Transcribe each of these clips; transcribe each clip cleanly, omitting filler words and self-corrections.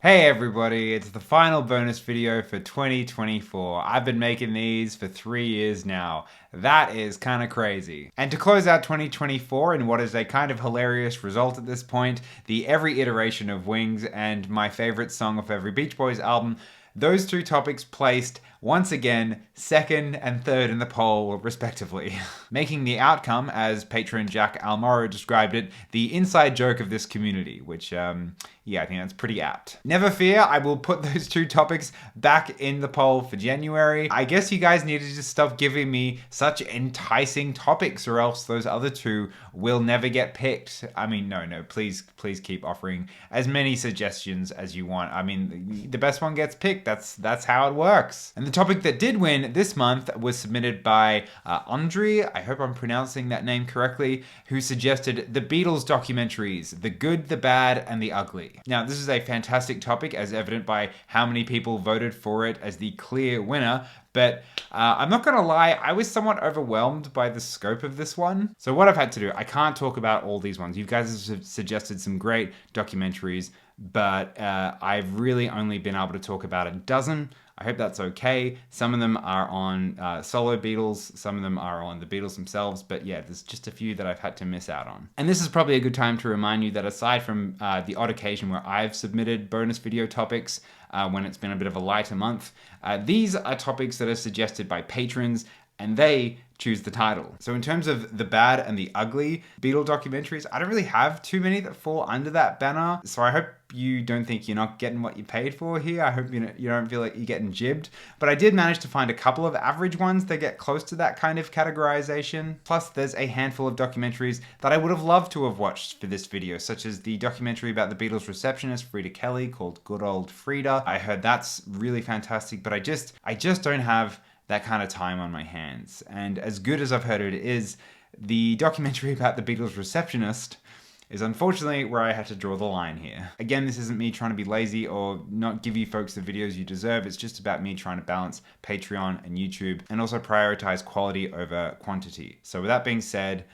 Hey everybody, it's the final bonus video for 2024. I've been making these for 3 years now. That is kind of crazy. And to close out 2024 in what is a kind of hilarious result at this point, the every iteration of Wings and my favorite song of every Beach Boys album, those two topics placed once again second and third in the poll respectively, making the outcome, as patron Jack Almoro described it, the inside joke of this community, which yeah, I think that's pretty apt. Never fear, I will put those two topics back in the poll for January. I guess you guys need to just stop giving me such enticing topics, or else those other two will never get picked. I mean, no, please keep offering as many suggestions as you want. I mean, the best one gets picked. That's how it works. And the topic that did win this month was submitted by Andre, I hope I'm pronouncing that name correctly, who suggested the Beatles documentaries, the good, the bad, and the ugly. Now, this is a fantastic topic, as evident by how many people voted for it as the clear winner, but I'm not gonna lie, I was somewhat overwhelmed by the scope of this one. So what I've had to do, I can't talk about all these ones. You guys have suggested some great documentaries, but I've really only been able to talk about a dozen. I hope that's okay. Some of them are on solo Beatles, some of them are on the Beatles themselves, but yeah, there's just a few that I've had to miss out on. And this is probably a good time to remind you that aside from the odd occasion where I've submitted bonus video topics when it's been a bit of a lighter month, these are topics that are suggested by patrons, and they choose the title. So in terms of the bad and the ugly Beatle documentaries, I don't really have too many that fall under that banner. So I hope you don't think you're not getting what you paid for here. I hope you don't feel like you're getting jibbed. But I did manage to find a couple of average ones that get close to that kind of categorization. Plus, there's a handful of documentaries that I would have loved to have watched for this video, such as the documentary about the Beatles receptionist, Frida Kelly, called Good Old Frida. I heard that's really fantastic, but I just don't have that kind of time on my hands. And as good as I've heard it is, the documentary about the Beatles receptionist is unfortunately where I had to draw the line here. Again, this isn't me trying to be lazy or not give you folks the videos you deserve. It's just about me trying to balance Patreon and YouTube and also prioritize quality over quantity. So with that being said,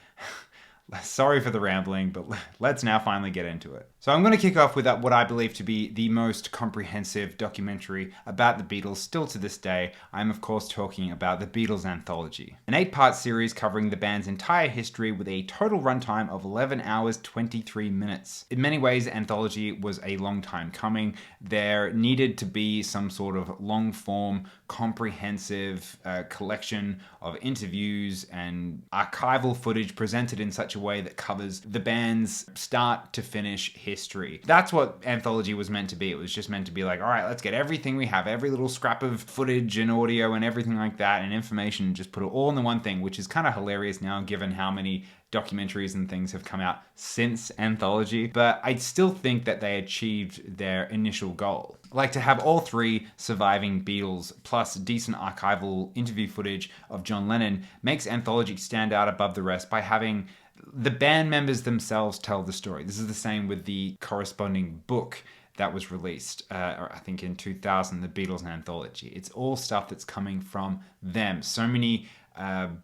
sorry for the rambling, but let's now finally get into it. So I'm going to kick off with what I believe to be the most comprehensive documentary about the Beatles still to this day. I'm of course talking about the Beatles Anthology, an 8-part series covering the band's entire history with a total runtime of 11 hours 23 minutes. In many ways, Anthology was a long time coming. There needed to be some sort of long-form, comprehensive collection of interviews and archival footage presented in such a way that covers the band's start to finish history. That's what Anthology was meant to be. It was just meant to be like, all right, let's get everything we have, every little scrap of footage and audio and everything like that and information, and just put it all in the one thing, which is kind of hilarious now given how many documentaries and things have come out since Anthology, but I still think that they achieved their initial goal. Like to have all three surviving Beatles plus decent archival interview footage of John Lennon makes Anthology stand out above the rest by having the band members themselves tell the story. This is the same with the corresponding book that was released, I think in 2000, the Beatles Anthology. It's all stuff that's coming from them. So many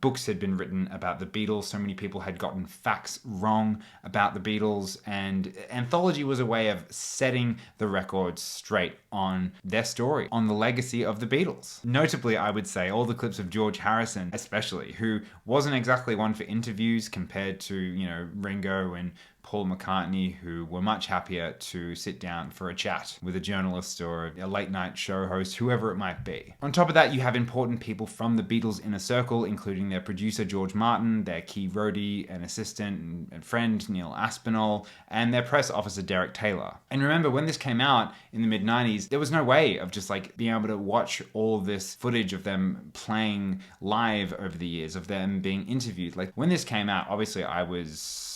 books had been written about the Beatles, so many people had gotten facts wrong about the Beatles, and Anthology was a way of setting the record straight on their story, on the legacy of the Beatles. Notably, I would say, all the clips of George Harrison, especially, who wasn't exactly one for interviews compared to, Ringo and Paul McCartney, who were much happier to sit down for a chat with a journalist or a late night show host, whoever it might be. On top of that, you have important people from the Beatles' inner circle, including their producer George Martin, their key roadie and assistant and friend Neil Aspinall, and their press officer Derek Taylor. And remember, when this came out in the mid-90s, there was no way of just being able to watch all this footage of them playing live over the years, of them being interviewed. When this came out, obviously I was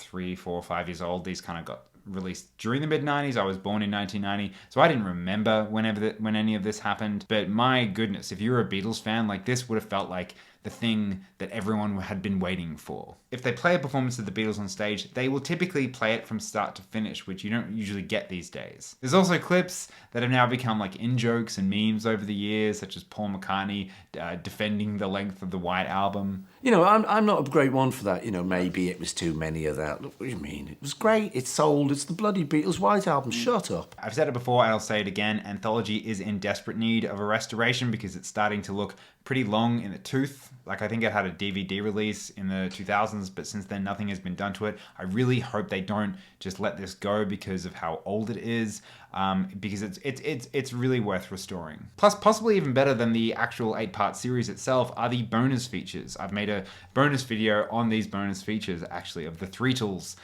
3, 4, 5 years old. These kind of got released during the mid-90s. I was born in 1990, so I didn't remember when any of this happened. But my goodness, if you were a Beatles fan, this would have felt like the thing that everyone had been waiting for. If they play a performance of the Beatles on stage, they will typically play it from start to finish, which you don't usually get these days. There's also clips that have now become like in-jokes and memes over the years, such as Paul McCartney defending the length of the White Album. You know, I'm not a great one for that. You know, maybe it was too many of that. Look, what do you mean? It was great. It's sold. It's the bloody Beatles White Album. Shut up. I've said it before and I'll say it again. Anthology is in desperate need of a restoration because it's starting to look pretty long in the tooth. Like, I think it had a DVD release in the 2000s, but since then nothing has been done to it. I really hope they don't just let this go because of how old it is, because it's really worth restoring. Plus, possibly even better than the actual 8-part series itself are the bonus features. I've made a bonus video on these bonus features, actually, of the Threetles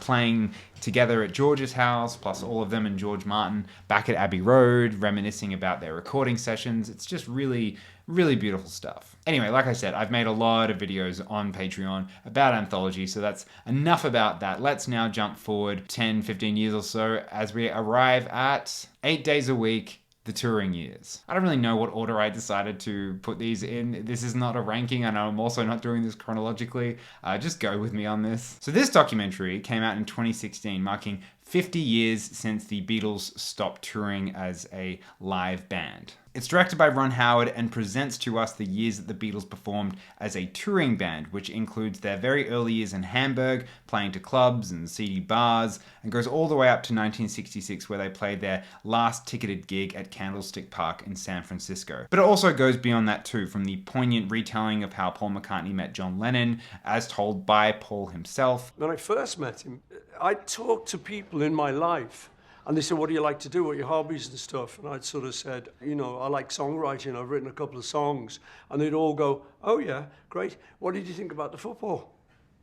playing together at George's house, plus all of them and George Martin back at Abbey Road, reminiscing about their recording sessions. It's just really beautiful stuff. Anyway, like I said, I've made a lot of videos on Patreon about Anthology, so that's enough about that. Let's now jump forward 10, 15 years or so as we arrive at 8 days a week, the touring years. I don't really know what order I decided to put these in. This is not a ranking, and I'm also not doing this chronologically. Just go with me on this. So this documentary came out in 2016, marking 50 years since the Beatles stopped touring as a live band. It's directed by Ron Howard and presents to us the years that the Beatles performed as a touring band, which includes their very early years in Hamburg, playing to clubs and seedy bars, and goes all the way up to 1966, where they played their last ticketed gig at Candlestick Park in San Francisco. But it also goes beyond that too, from the poignant retelling of how Paul McCartney met John Lennon, as told by Paul himself. When I first met him, I talked to people in my life, and they said, what do you like to do? What are your hobbies and stuff? And I'd sort of said, you know, I like songwriting. I've written a couple of songs. And they'd all go, oh, yeah, great. What did you think about the football?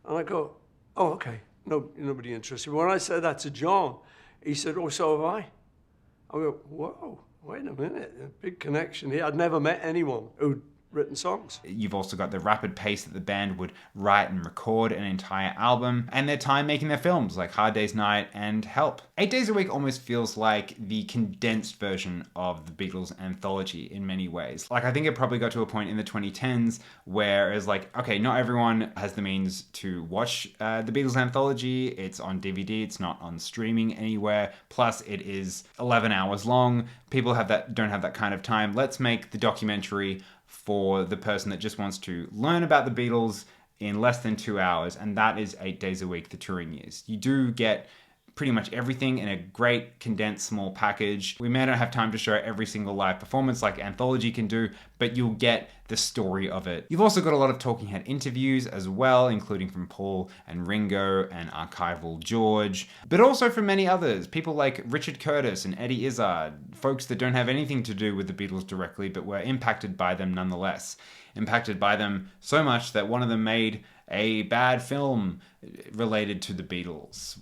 And I go, oh, okay. No, nobody interested. When I said that to John, he said, oh, so have I. I go, whoa, wait a minute. A big connection here. I'd never met anyone who'd written songs. You've also got the rapid pace that the band would write and record an entire album, and their time making their films like Hard Day's Night and Help. 8 Days a Week almost feels like the condensed version of the Beatles Anthology in many ways. Like, I think it probably got to a point in the 2010s where it's like, okay, not everyone has the means to watch the Beatles Anthology. It's on DVD, it's not on streaming anywhere. Plus, it is 11 hours long. People don't have that kind of time. Let's make the documentary for the person that just wants to learn about the Beatles in less than 2 hours, and that is 8 Days a Week, the touring years. You do get pretty much everything in a great condensed small package. We may not have time to show every single live performance like Anthology can do, but you'll get the story of it. You've also got a lot of talking head interviews as well, including from Paul and Ringo and archival George, but also from many others, people like Richard Curtis and Eddie Izzard, folks that don't have anything to do with the Beatles directly, but were impacted by them nonetheless. Impacted by them so much that one of them made a bad film related to the Beatles.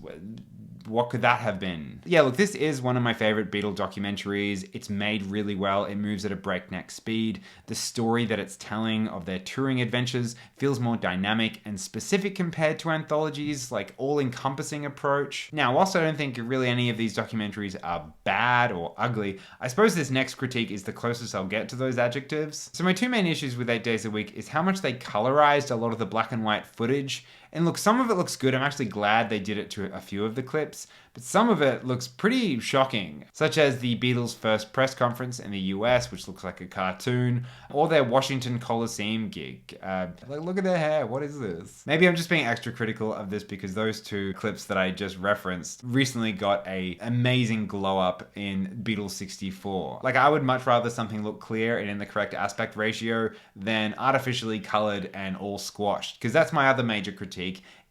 What could that have been? Yeah, look, this is one of my favorite Beatle documentaries. It's made really well. It moves at a breakneck speed. The story that it's telling of their touring adventures feels more dynamic and specific compared to Anthology's like all-encompassing approach. Now, whilst I don't think really any of these documentaries are bad or ugly, I suppose this next critique is the closest I'll get to those adjectives. So my two main issues with 8 Days a Week is how much they colorized a lot of the black and white footage. And look, some of it looks good. I'm actually glad they did it to a few of the clips, but some of it looks pretty shocking, such as the Beatles' first press conference in the US, which looks like a cartoon, or their Washington Coliseum gig. Like, look at their hair. What is this? Maybe I'm just being extra critical of this because those two clips that I just referenced recently got an amazing glow up in Beatles 64. Like, I would much rather something look clear and in the correct aspect ratio than artificially colored and all squashed, because that's my other major critique.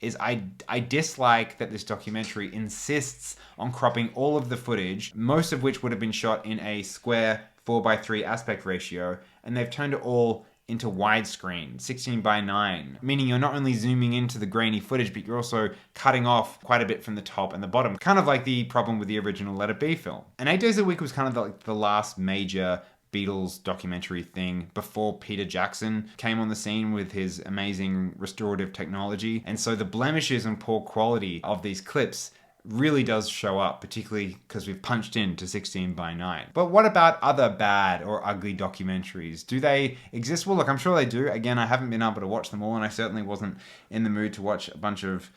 Is I dislike that this documentary insists on cropping all of the footage, most of which would have been shot in a square 4:3 aspect ratio, and they've turned it all into widescreen, 16:9, meaning you're not only zooming into the grainy footage, but you're also cutting off quite a bit from the top and the bottom, kind of like the problem with the original Let It Be film. And 8 Days a Week was kind of like the last major Beatles documentary thing before Peter Jackson came on the scene with his amazing restorative technology. And so the blemishes and poor quality of these clips really does show up, particularly because we've punched into 16 by 9. But what about other bad or ugly documentaries? Do they exist? Well, look, I'm sure they do. Again, I haven't been able to watch them all, and I certainly wasn't in the mood to watch a bunch of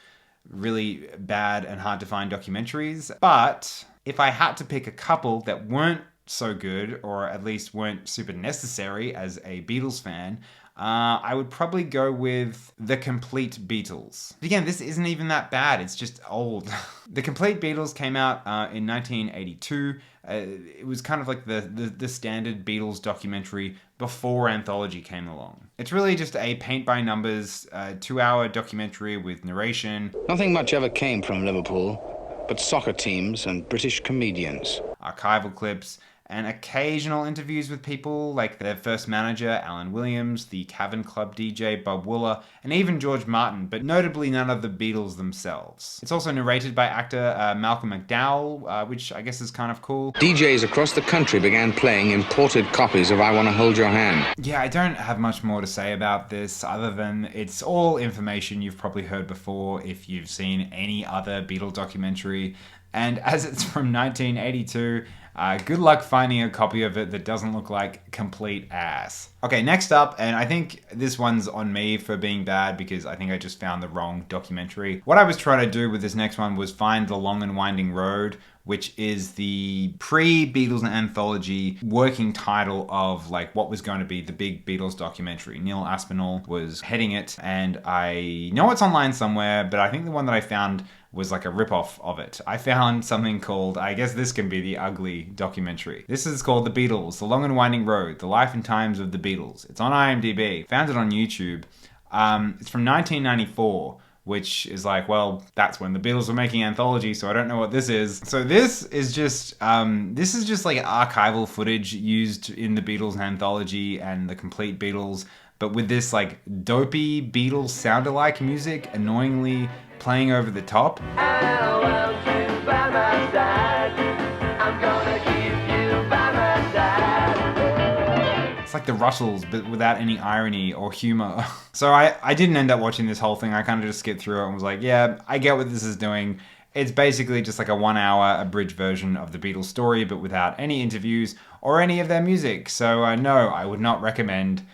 really bad and hard to find documentaries. But if I had to pick a couple that weren't so good, or at least weren't super necessary as a Beatles fan, I would probably go with The Compleat Beatles. Again, this isn't even that bad, it's just old. The Compleat Beatles came out in 1982. It was kind of like the standard Beatles documentary before Anthology came along. It's really just a paint-by-numbers, 2-hour documentary with narration. Nothing much ever came from Liverpool, but soccer teams and British comedians. Archival clips, and occasional interviews with people like their first manager, Alan Williams, the Cavern Club DJ, Bob Wooler, and even George Martin, but notably none of the Beatles themselves. It's also narrated by actor Malcolm McDowell, which I guess is kind of cool. DJs across the country began playing imported copies of I Wanna Hold Your Hand. Yeah, I don't have much more to say about this other than it's all information you've probably heard before if you've seen any other Beatle documentary. And as it's from 1982, good luck finding a copy of it that doesn't look like complete ass. Okay, next up, and I think this one's on me for being bad because I think I just found the wrong documentary. What I was trying to do with this next one was find The Long and Winding Road, which is the pre-Beatles Anthology working title of like what was going to be the big Beatles documentary. Neil Aspinall was heading it, and I know it's online somewhere, but I think the one that I found was like a ripoff of it. I found something called, I guess this can be the ugly documentary. This is called The Beatles, The Long and Winding Road, The Life and Times of the Beatles. It's on IMDb. Found it on YouTube. It's from 1994, which is like, well, that's when the Beatles were making Anthology, so I don't know what this is. So this is just like archival footage used in the Beatles Anthology and the Compleat Beatles, but with this like dopey Beatles sound-alike music annoyingly playing over the top. It's like the Russells, but without any irony or humor. So I didn't end up watching this whole thing. I kind of just skipped through it and was like, yeah, I get what this is doing. It's basically just like a 1-hour abridged version of the Beatles story, but without any interviews or any of their music. So no, I would not recommend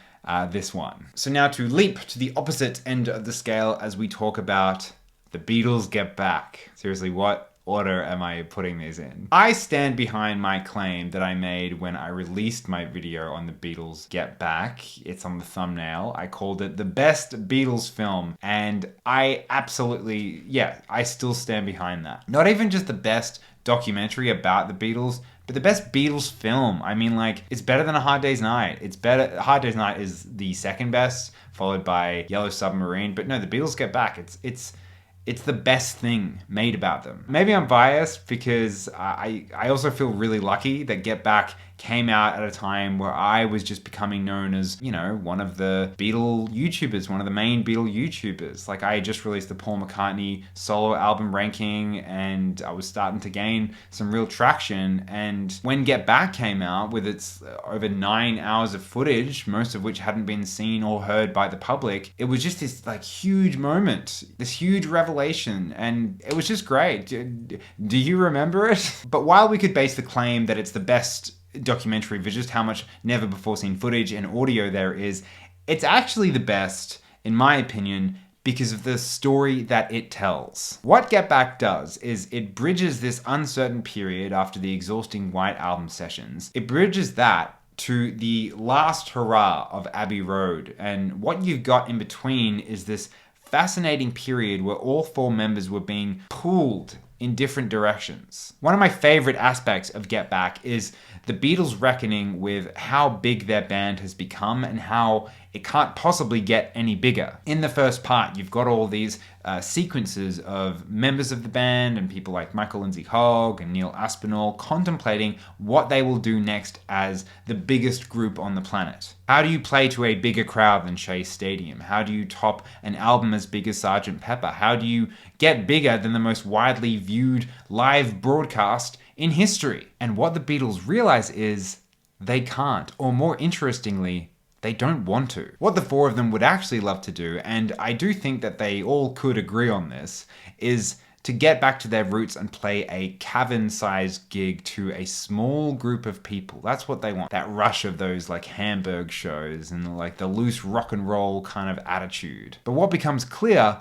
this one. So now to leap to the opposite end of the scale as we talk about The Beatles Get Back. Seriously, what order am I putting these in? I stand behind my claim that I made when I released my video on The Beatles Get Back. It's on the thumbnail. I called it the best Beatles film, and I absolutely, I still stand behind that. Not even just the best documentary about the Beatles, but the best Beatles film. I mean, like, it's better than A Hard Day's Night. It's better. A Hard Day's Night is the second best, followed by Yellow Submarine. But no, The Beatles Get Back. It's the best thing made about them. Maybe I'm biased because I also feel really lucky that Get Back came out at a time where I was just becoming known as, you know, one of the Beatle YouTubers, one of the main Beatle YouTubers. Like, I had just released the Paul McCartney solo album ranking, and I was starting to gain some real traction. And when Get Back came out with its over 9 hours of footage, most of which hadn't been seen or heard by the public, it was just this like huge moment, this huge revelation, and it was just great. Do you remember it? But while we could base the claim that it's the best documentary for just how much never before seen footage and audio there is, it's actually the best, in my opinion, because of the story that it tells. What Get Back does is it bridges this uncertain period after the exhausting White Album sessions. It bridges that to the last hurrah of Abbey Road, and what you've got in between is this fascinating period where all 4 members were being pulled in different directions. One of my favorite aspects of Get Back is the Beatles reckoning with how big their band has become and how it can't possibly get any bigger. In the first part, you've got all these sequences of members of the band and people like Michael Lindsay Hogg and Neil Aspinall contemplating what they will do next as the biggest group on the planet. How do you play to a bigger crowd than Shea Stadium? How do you top an album as big as Sgt. Pepper? How do you get bigger than the most widely viewed live broadcast in history? And what the Beatles realize is they can't, or more interestingly, they don't want to. What the 4 of them would actually love to do, and I do think that they all could agree on this, is to get back to their roots and play a cavern-sized gig to a small group of people. That's what they want. That rush of those like Hamburg shows and like the loose rock and roll kind of attitude. But what becomes clear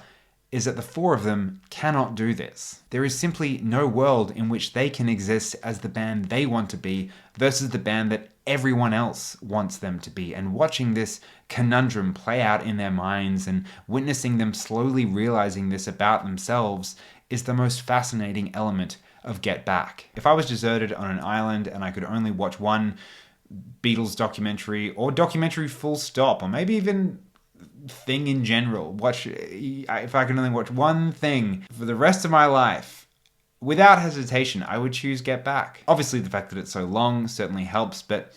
is that the four of them cannot do this. There is simply no world in which they can exist as the band they want to be versus the band that everyone else wants them to be. And watching this conundrum play out in their minds and witnessing them slowly realizing this about themselves is the most fascinating element of Get Back. If I was deserted on an island and I could only watch one Beatles documentary, or documentary full stop, or maybe even thing in general, if I can only watch one thing for the rest of my life, without hesitation, I would choose Get Back. Obviously, the fact that it's so long certainly helps, but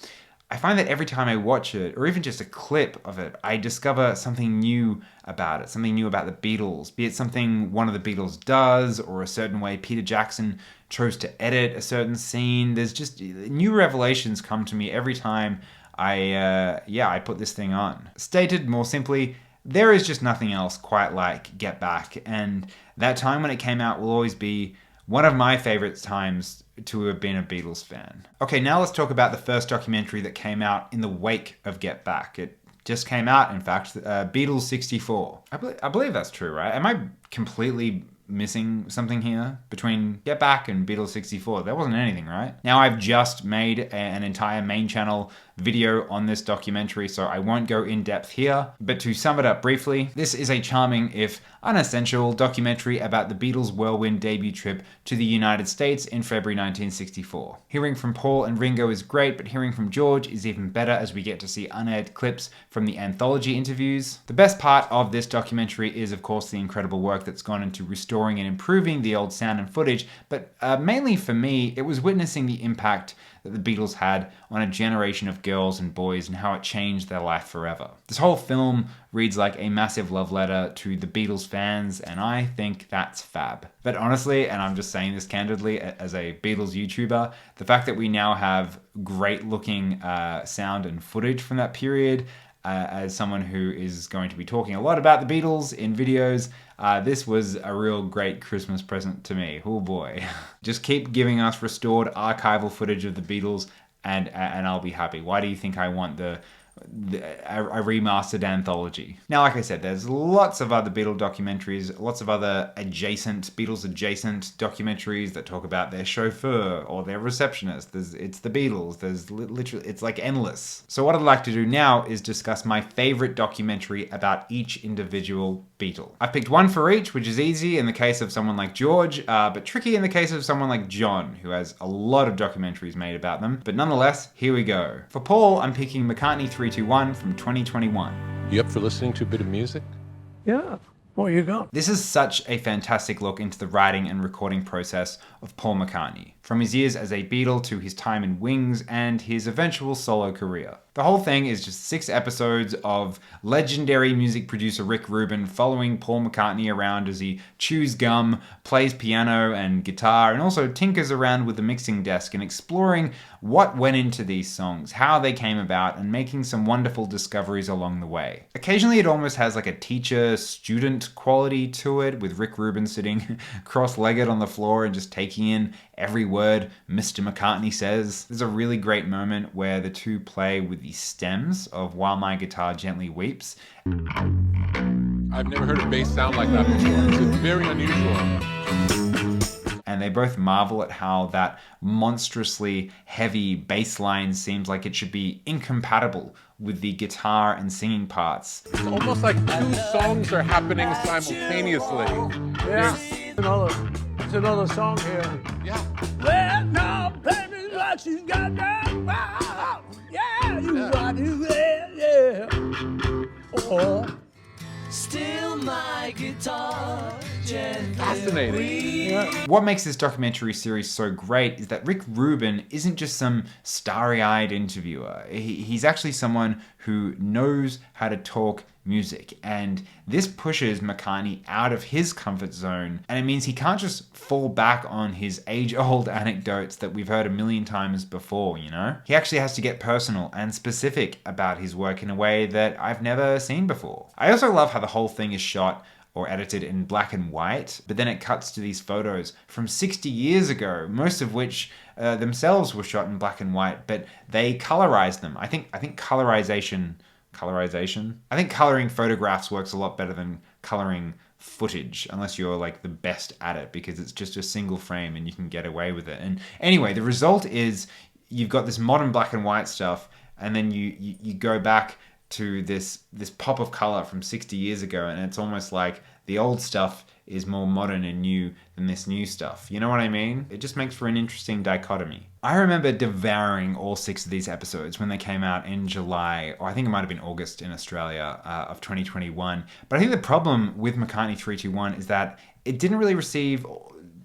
I find that every time I watch it, or even just a clip of it, I discover something new about it, something new about the Beatles, be it something one of the Beatles does, or a certain way Peter Jackson chose to edit a certain scene. There's just new revelations come to me every time I put this thing on. Stated more simply, there is just nothing else quite like Get Back, and that time when it came out will always be one of my favorite times to have been a Beatles fan. Okay, now let's talk about the first documentary that came out in the wake of Get Back. It just came out, in fact, Beatles 64. I believe that's true, right? Am I completely missing something here between Get Back and Beatles 64? There wasn't anything, right? Now I've just made an entire main channel video on this documentary, so I won't go in depth here, but to sum it up briefly, this is a charming, if unessential, documentary about the Beatles' whirlwind debut trip to the United States in February 1964. Hearing from Paul and Ringo is great, but hearing from George is even better as we get to see unaired clips from the Anthology interviews. The best part of this documentary is, of course, the incredible work that's gone into restoring and improving the old sound and footage, but mainly for me, it was witnessing the impact that the Beatles had on a generation of girls and boys and how it changed their life forever. This whole film reads like a massive love letter to the Beatles fans, and I think that's fab. But honestly, and I'm just saying this candidly as a Beatles YouTuber, the fact that we now have great looking sound and footage from that period, as someone who is going to be talking a lot about the Beatles in videos, this was a real great Christmas present to me. Oh boy. Just keep giving us restored archival footage of the Beatles and I'll be happy. Why do you think I want a remastered anthology? Now, like I said, there's lots of other Beatle documentaries, lots of other Beatles adjacent documentaries that talk about their chauffeur or their receptionist. It's the Beatles. There's literally, it's like endless. So what I'd like to do now is discuss my favorite documentary about each individual Beatle. I've picked one for each, which is easy in the case of someone like George, but tricky in the case of someone like John, who has a lot of documentaries made about them. But nonetheless, here we go. For Paul, I'm picking McCartney 321 from 2021. You up for listening to a bit of music? Yeah. What you got? This is such a fantastic look into the writing and recording process of Paul McCartney, from his years as a Beatle to his time in Wings and his eventual solo career. The whole thing is just 6 episodes of legendary music producer Rick Rubin following Paul McCartney around as he chews gum, plays piano and guitar, and also tinkers around with the mixing desk and exploring what went into these songs, how they came about, and making some wonderful discoveries along the way. Occasionally it almost has like a teacher-student quality to it, with Rick Rubin sitting cross-legged on the floor and just taking in every word Mr. McCartney says. There's a really great moment where the two play with the stems of While My Guitar Gently Weeps. I've never heard a bass sound like that before. It's very unusual. And they both marvel at how that monstrously heavy bass line seems like it should be incompatible with the guitar and singing parts. It's almost like 2 songs are happening simultaneously. Yeah. It's another song here. Yeah. Well, now, baby, like she's got that. Wow. Yeah, you got it. Yeah. Oh. Still my guitar gently. Fascinating. Yeah. What makes this documentary series so great is that Rick Rubin isn't just some starry-eyed interviewer. He's actually someone who knows how to talk music, and this pushes McCartney out of his comfort zone, and it means he can't just fall back on his age-old anecdotes that we've heard a million times before, you know? He actually has to get personal and specific about his work in a way that I've never seen before. I also love how the whole thing is shot or edited in black and white, but then it cuts to these photos from 60 years ago, most of which themselves were shot in black and white, but they colorized them. I think colorization. I think coloring photographs works a lot better than coloring footage, unless you're like the best at it, because it's just a single frame and you can get away with it. And anyway, the result is you've got this modern black and white stuff, and then you go back to this pop of color from 60 years ago, and it's almost like the old stuff is more modern and new than this new stuff. You know what I mean? It just makes for an interesting dichotomy. I remember devouring all 6 of these episodes when they came out in July, or I think it might have been August in Australia of 2021. But I think the problem with McCartney 321 is that it didn't really receive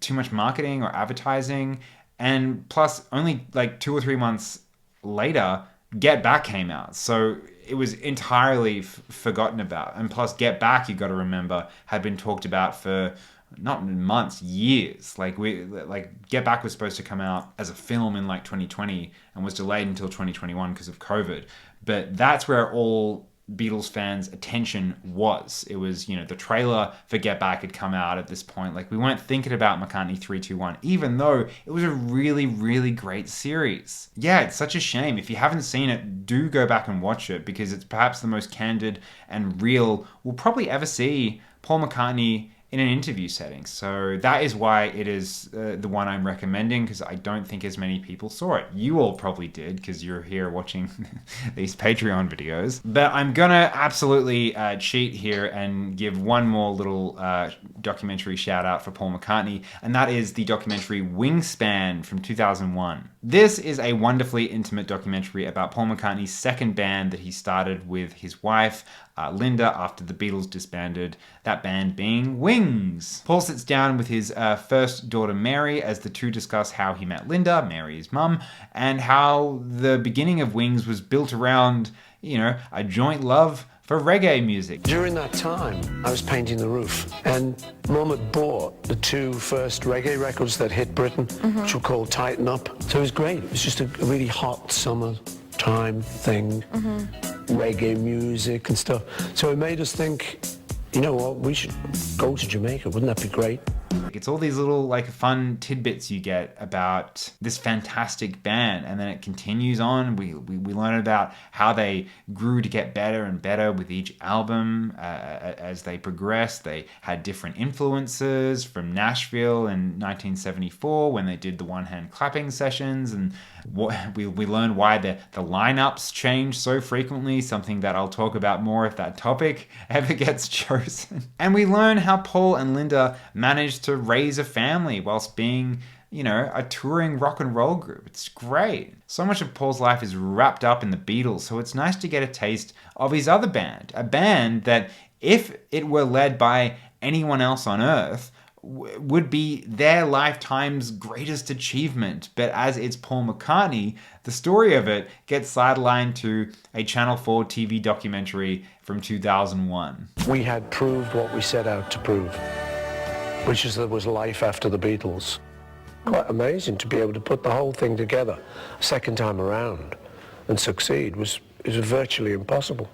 too much marketing or advertising, and plus only like 2 or 3 months later, Get Back came out. So it was entirely forgotten about. And plus, Get Back, you got to remember, had been talked about for not months, years. Like Get Back was supposed to come out as a film in like 2020 and was delayed until 2021 because of COVID. But that's where all Beatles fans' attention was. It was, you know, the trailer for Get Back had come out at this point. Like, we weren't thinking about McCartney 321, even though it was a really, really great series. Yeah, it's such a shame. If you haven't seen it, do go back and watch it, because it's perhaps the most candid and real we'll probably ever see Paul McCartney in an interview setting. So that is why it is the one I'm recommending, because I don't think as many people saw it. You all probably did, because you're here watching these Patreon videos. But I'm gonna absolutely cheat here and give one more little documentary shout out for Paul McCartney, and that is the documentary Wingspan from 2001. This is a wonderfully intimate documentary about Paul McCartney's second band that he started with his wife, Linda, after the Beatles disbanded, that band being Wings. Paul sits down with his first daughter Mary as the two discuss how he met Linda, Mary's mum, and how the beginning of Wings was built around, you know, a joint love for reggae music. During that time, I was painting the roof, and Mum had bought the 2 first reggae records that hit Britain, which were called Tighten Up. So it was great. It was just a really hot summer time thing, reggae music and stuff. So it made us think, you know what, we should go to Jamaica. Wouldn't that be great? It's all these little like fun tidbits you get about this fantastic band, and then it continues on. We learn about how they grew to get better and better with each album as they progressed. They had different influences from Nashville in 1974 when they did the one-hand clapping sessions, and we learn why the lineups change so frequently, something that I'll talk about more if that topic ever gets chosen. And we learn how Paul and Linda managed to raise a family whilst being, you know, a touring rock and roll group. It's great. So much of Paul's life is wrapped up in the Beatles, so it's nice to get a taste of his other band. A band that, if it were led by anyone else on Earth, would be their lifetime's greatest achievement. But as it's Paul McCartney, the story of it gets sidelined to a Channel 4 TV documentary from 2001. We had proved what we set out to prove, which is there was life after the Beatles. Quite amazing to be able to put the whole thing together a second time around and succeed was virtually impossible.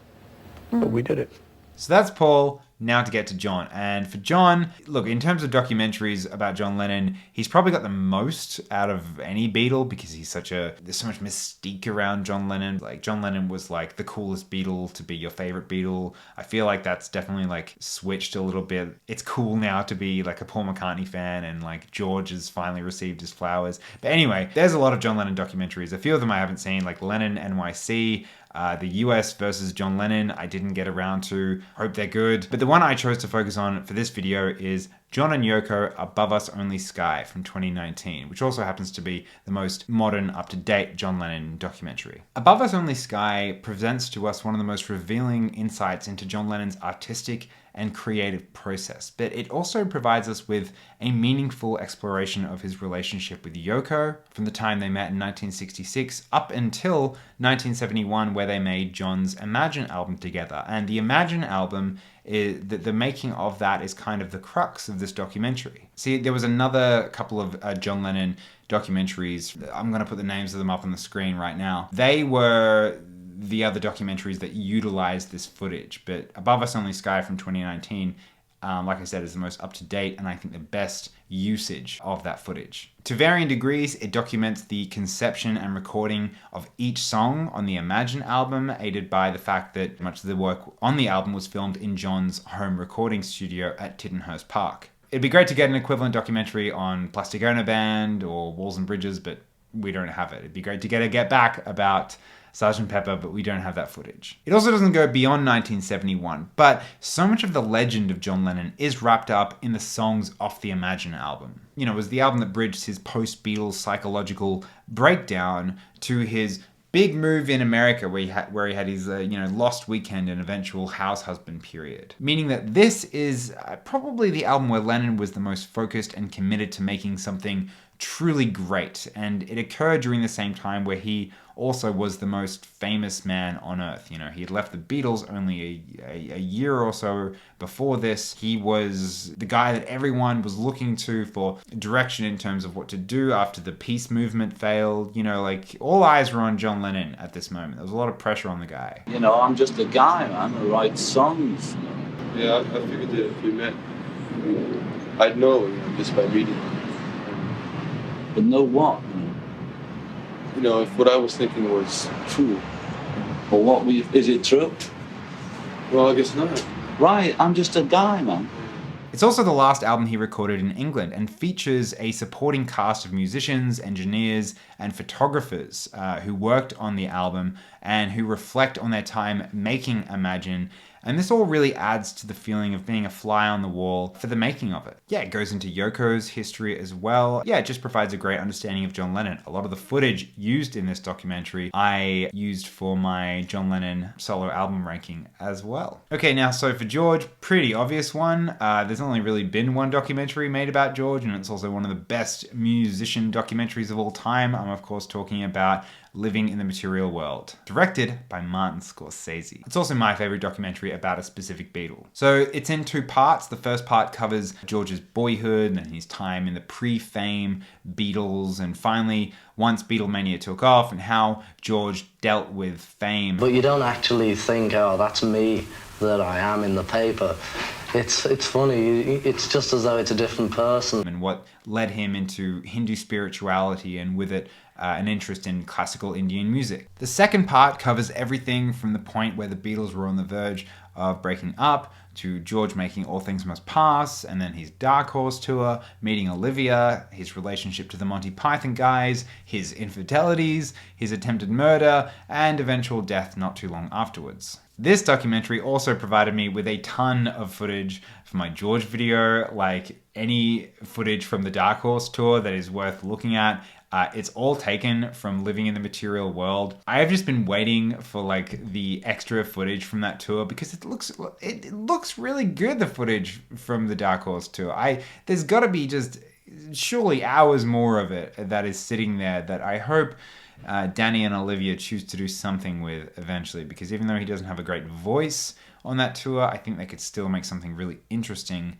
But we did it. So that's Paul. Now to get to John. And for John, look, in terms of documentaries about John Lennon, he's probably got the most out of any Beatle, because there's so much mystique around John Lennon. Like, John Lennon was like the coolest Beatle to be your favorite Beatle. I feel like that's definitely like switched a little bit. It's cool now to be like a Paul McCartney fan, and like George has finally received his flowers. But anyway, there's a lot of John Lennon documentaries. A few of them I haven't seen, like Lennon NYC, the US versus John Lennon, I didn't get around to. Hope they're good. But the one I chose to focus on for this video is John and Yoko, Above Us Only Sky from 2019, which also happens to be the most modern, up-to-date John Lennon documentary. Above Us Only Sky presents to us one of the most revealing insights into John Lennon's artistic and creative process, but it also provides us with a meaningful exploration of his relationship with Yoko from the time they met in 1966 up until 1971, where they made John's Imagine album together. And the Imagine album, the making of that is kind of the crux of this documentary. See, there was another couple of John Lennon documentaries. I'm going to put the names of them up on the screen right now. They were the other documentaries that utilized this footage, but Above Us Only Sky from 2019 like I said, is the most up-to-date and I think the best usage of that footage. To varying degrees, it documents the conception and recording of each song on the Imagine album, aided by the fact that much of the work on the album was filmed in John's home recording studio at Tittenhurst Park. It'd be great to get an equivalent documentary on Plastic Ono Band or Walls and Bridges, but we don't have it. It'd be great to get a Get Back about Sgt. Pepper, but we don't have that footage. It also doesn't go beyond 1971, but so much of the legend of John Lennon is wrapped up in the songs off the Imagine album. You know, it was the album that bridged his post-Beatles psychological breakdown to his big move in America where he had his lost weekend and eventual house husband period. Meaning that this is probably the album where Lennon was the most focused and committed to making something truly great, and it occurred during the same time where he also was the most famous man on earth. You know, he had left the Beatles only a year or so before this. He was the guy that everyone was looking to for direction in terms of what to do after the peace movement failed. You know, like, all eyes were on John Lennon at this moment. There was a lot of pressure on the guy. You know, I'm just a guy, man, who writes songs. Yeah, I figured that if we met, I'd know, just by reading. But know what? You know, if what I was thinking was true. Or what is it true? Well, I guess not. Right, I'm just a guy, man. It's also the last album he recorded in England and features a supporting cast of musicians, engineers, and photographers who worked on the album and who reflect on their time making Imagine. And this all really adds to the feeling of being a fly on the wall for the making of it. Yeah, it goes into Yoko's history as well. Yeah, it just provides a great understanding of John Lennon. A lot of the footage used in this documentary I used for my John Lennon solo album ranking as well. Okay, now so for George, pretty obvious one. There's only really been one documentary made about George, and it's also one of the best musician documentaries of all time. I'm of course talking about Living in the Material World, directed by Martin Scorsese. It's also my favorite documentary about a specific Beatle. So it's in two parts. The first part covers George's boyhood and his time in the pre-fame Beatles, and finally, once Beatlemania took off, and how George dealt with fame. But you don't actually think, oh, that's me that I am in the paper. It's funny, it's just as though it's a different person. And what led him into Hindu spirituality, and with it, an interest in classical Indian music. The second part covers everything from the point where the Beatles were on the verge of breaking up, to George making All Things Must Pass, and then his Dark Horse tour, meeting Olivia, his relationship to the Monty Python guys, his infidelities, his attempted murder, and eventual death not too long afterwards. This documentary also provided me with a ton of footage for my George video, like any footage from the Dark Horse tour that is worth looking at. It's all taken from Living in the Material World. I have just been waiting for like the extra footage from that tour because it looks really good, the footage from the Dark Horse tour. There's got to be just surely hours more of it that is sitting there that I hope Danny and Olivia choose to do something with eventually, because even though he doesn't have a great voice on that tour, I think they could still make something really interesting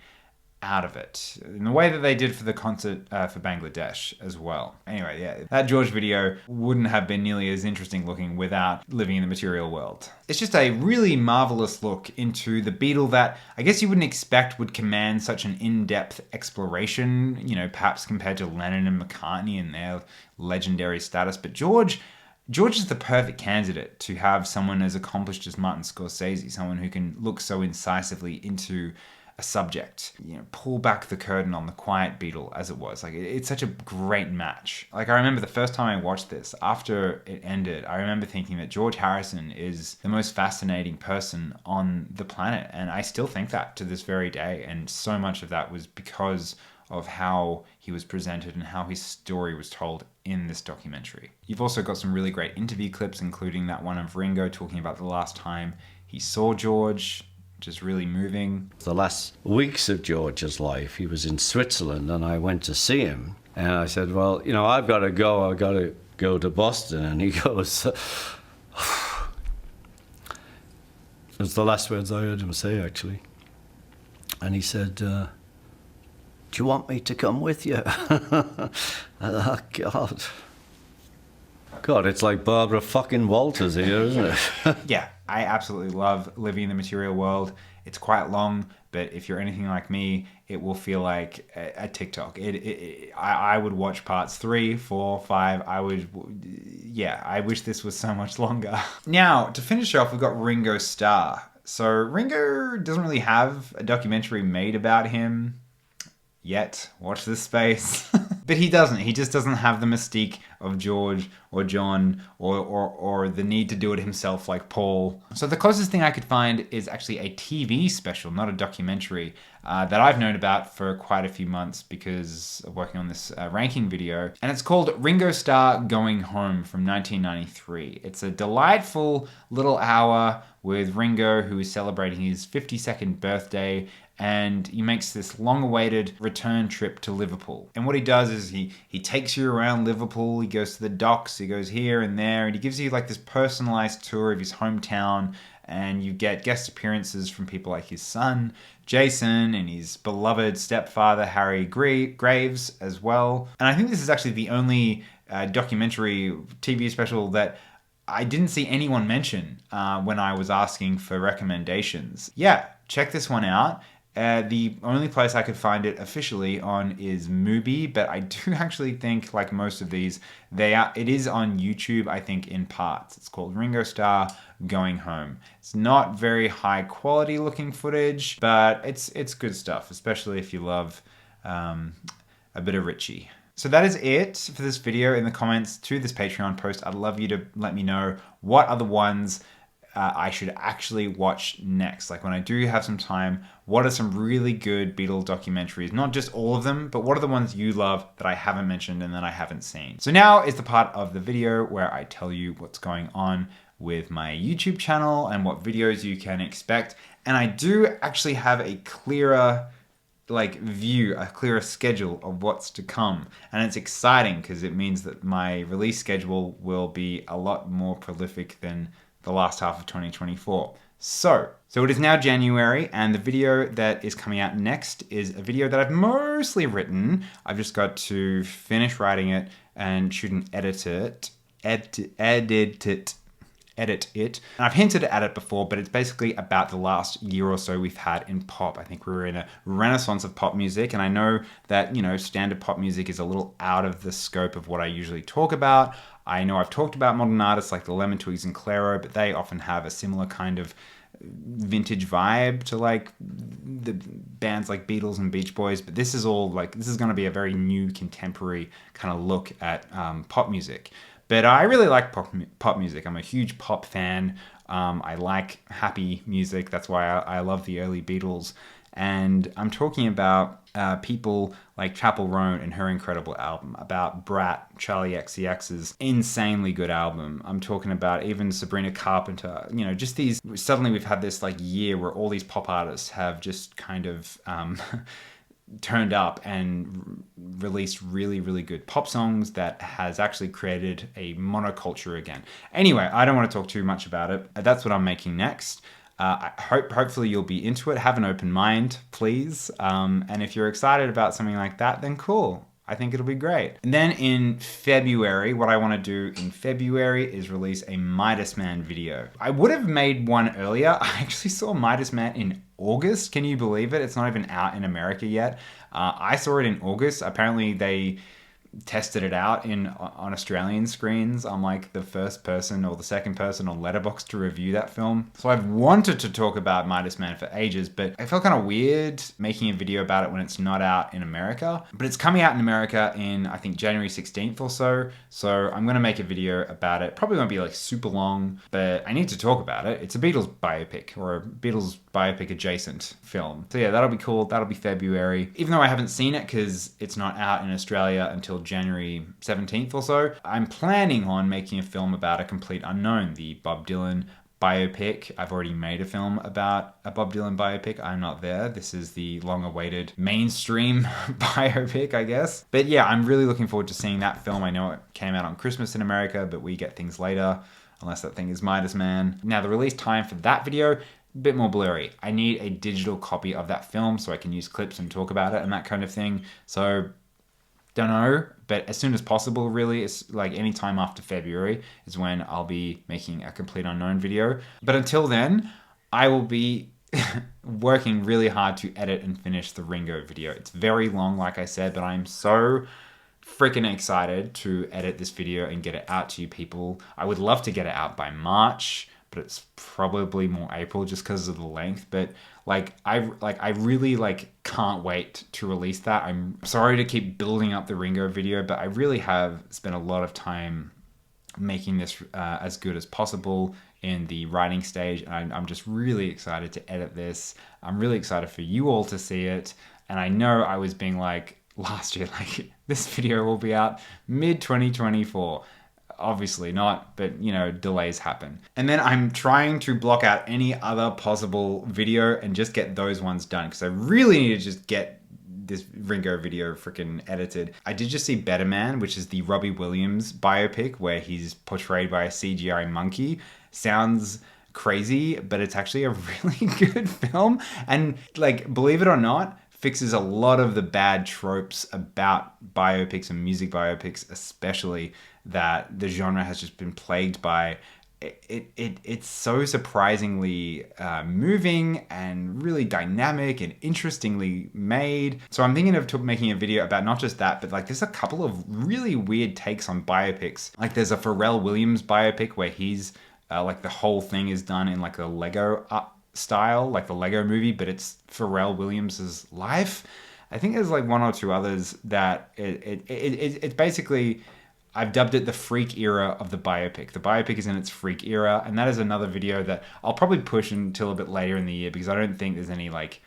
out of it, in the way that they did for the concert for Bangladesh as well. Anyway, yeah, that George video wouldn't have been nearly as interesting looking without Living in the Material World. It's just a really marvelous look into the Beatle that I guess you wouldn't expect would command such an in-depth exploration, you know, perhaps compared to Lennon and McCartney and their legendary status. But George is the perfect candidate to have someone as accomplished as Martin Scorsese, someone who can look so incisively into a subject, you know, pull back the curtain on the quiet Beatle as it was. Like, it's such a great match. Like, I remember the first time I watched this, after it ended, I remember thinking that George Harrison is the most fascinating person on the planet, and I still think that to this very day, and so much of that was because of how he was presented and how his story was told in this documentary. You've also got some really great interview clips, including that one of Ringo talking about the last time he saw George, which is really moving. The last weeks of George's life, he was in Switzerland, and I went to see him. And I said, well, you know, I've got to go to Boston. And he goes, it's the last words I heard him say, actually. And he said, do you want me to come with you? Oh, God. God, it's like Barbara fucking Walters here, isn't it? Yeah, I absolutely love living in the material world. It's quite long, but if you're anything like me, it will feel like a TikTok. I would watch parts 3, 4, 5. I wish this was so much longer. Now, to finish off, we've got Ringo Starr. So Ringo doesn't really have a documentary made about him yet. Watch this space. But he doesn't. He just doesn't have the mystique of George or John or the need to do it himself like Paul. So the closest thing I could find is actually a TV special, not a documentary, that I've known about for quite a few months because of working on this ranking video. And it's called Ringo Starr Going Home from 1993. It's a delightful little hour with Ringo, who is celebrating his 52nd birthday, and he makes this long-awaited return trip to Liverpool. And what he does is he takes you around Liverpool, he goes to the docks, he goes here and there, and he gives you like this personalized tour of his hometown, and you get guest appearances from people like his son, Jason, and his beloved stepfather, Harry Graves, as well. And I think this is actually the only documentary TV special that I didn't see anyone mention when I was asking for recommendations. Yeah, check this one out. The only place I could find it officially on is Mubi, but I do actually think, like most of these, it is on YouTube, I think, in parts. It's called Ringo Starr Going Home. It's not very high quality looking footage, but it's good stuff, especially if you love a bit of Richie. So that is it for this video. In the comments to this Patreon post, I'd love you to let me know what are the ones I should actually watch next. Like when I do have some time, what are some really good Beatles documentaries? Not just all of them, but what are the ones you love that I haven't mentioned and that I haven't seen? So now is the part of the video where I tell you what's going on with my YouTube channel and what videos you can expect. And I do actually have a clearer a clearer schedule of what's to come. And it's exciting because it means that my release schedule will be a lot more prolific than the last half of 2024. So it is now January, and the video that is coming out next is a video that I've mostly written. I've just got to finish writing it and shoot and edit it. And I've hinted at it before, but it's basically about the last year or so we've had in pop. I think we're in a renaissance of pop music, and I know that, standard pop music is a little out of the scope of what I usually talk about. I know I've talked about modern artists like the Lemon Twigs and Clairo, but they often have a similar kind of vintage vibe to like the bands like Beatles and Beach Boys, but this is going to be a very new contemporary kind of look at pop music. But I really like pop music. I'm a huge pop fan. I like happy music. That's why I love the early Beatles. And I'm talking about people like Chapel Roan and her incredible album, about Brat, Charlie XCX's insanely good album. I'm talking about even Sabrina Carpenter, just these, suddenly we've had this year where all these pop artists have just kind of turned up and released really, really good pop songs that has actually created a monoculture again. Anyway, I don't want to talk too much about it. That's what I'm making next. Hopefully you'll be into it. Have an open mind, please. And if you're excited about something like that, then cool. I think it'll be great. And then in February, what I want to do in February is release a Midas Man video. I would have made one earlier. I actually saw Midas Man in August. Can you believe it? It's not even out in America yet. I saw it in August. Apparently they tested it out on Australian screens. I'm like the first person or the second person on Letterboxd to review that film. So I've wanted to talk about Midas Man for ages, but I felt kind of weird making a video about it when it's not out in America. But it's coming out in America in, I think, January 16th or so. So I'm going to make a video about it. Probably won't be super long, but I need to talk about it. It's a Beatles biopic, or a Beatles biopic adjacent film. So yeah, that'll be cool. That'll be February. Even though I haven't seen it because it's not out in Australia until January 17th or so, I'm planning on making a film about a complete unknown, the Bob Dylan biopic. I've already made a film about a Bob Dylan biopic. I'm not there. This is the long-awaited mainstream biopic, I guess. But yeah, I'm really looking forward to seeing that film. I know it came out on Christmas in America, but we get things later, unless that thing is Midas Man. Now, the release time for that video, a bit more blurry. I need a digital copy of that film so I can use clips and talk about it and that kind of thing. So Don't know, but as soon as possible, really. It's like any time after February is when I'll be making a Complete Unknown video. But until then, I will be working really hard to edit and finish the Ringo video. It's very long, like I said, but I'm so freaking excited to edit this video and get it out to you people. I would love to get it out by March, but it's probably more April just because of the length. But I really can't wait to release that. I'm sorry to keep building up the Ringo video, but I really have spent a lot of time making this as good as possible in the writing stage. And I'm just really excited to edit this. I'm really excited for you all to see it. And I know I was being like last year, like this video will be out mid 2024. Obviously not, but you know, delays happen. And then I'm trying to block out any other possible video and just get those ones done because I really need to just get this Ringo video freaking edited. I did just see Better Man, which is the Robbie Williams biopic where he's portrayed by a CGI monkey. Sounds crazy, but it's actually a really good film. And like, believe it or not, fixes a lot of the bad tropes about biopics and music biopics, especially that the genre has just been plagued by. It's so surprisingly moving and really dynamic and interestingly made. So I'm thinking of making a video about not just that, but like there's a couple of really weird takes on biopics. Like there's a Pharrell Williams biopic where he's like the whole thing is done in like a Lego style, like the Lego movie, but it's Pharrell Williams's life. I think there's like one or two others that it's basically, I've dubbed it the freak era of the biopic. The biopic is in its freak era, and that is another video that I'll probably push until a bit later in the year because I don't think there's any like,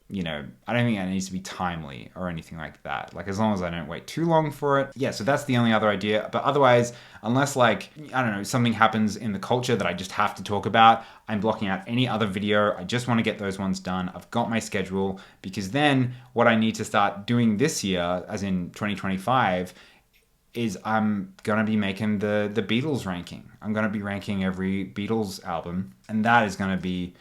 you know, I don't think it needs to be timely or anything like that. Like as long as I don't wait too long for it. Yeah, so that's the only other idea. But otherwise, unless like, I don't know, something happens in the culture that I just have to talk about, I'm blocking out any other video. I just want to get those ones done. I've got my schedule because then what I need to start doing this year, as in 2025, is I'm going to be making the Beatles ranking. I'm going to be ranking every Beatles album, and that is going to be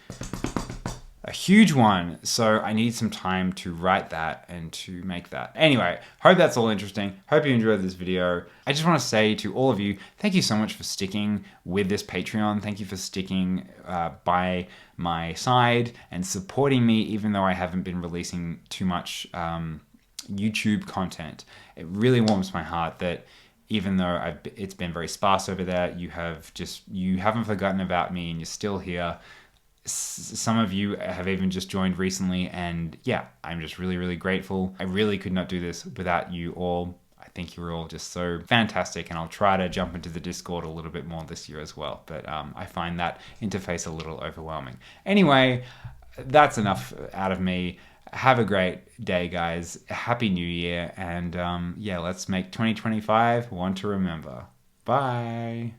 a huge one. So I need some time to write that and to make that. Anyway, hope that's all interesting. Hope you enjoyed this video. I just want to say to all of you, thank you so much for sticking with this Patreon. Thank you for sticking by my side and supporting me, even though I haven't been releasing too much YouTube content. It really warms my heart that even though it's been very sparse over there, you haven't forgotten about me and you're still here. Some of you have even just joined recently, and yeah, I'm just really, really grateful. I really could not do this without you all. I think you're all just so fantastic, and I'll try to jump into the Discord a little bit more this year as well, but I find that interface a little overwhelming. Anyway, that's enough out of me. Have a great day, guys. Happy New Year, and yeah, let's make 2025 one to remember. Bye.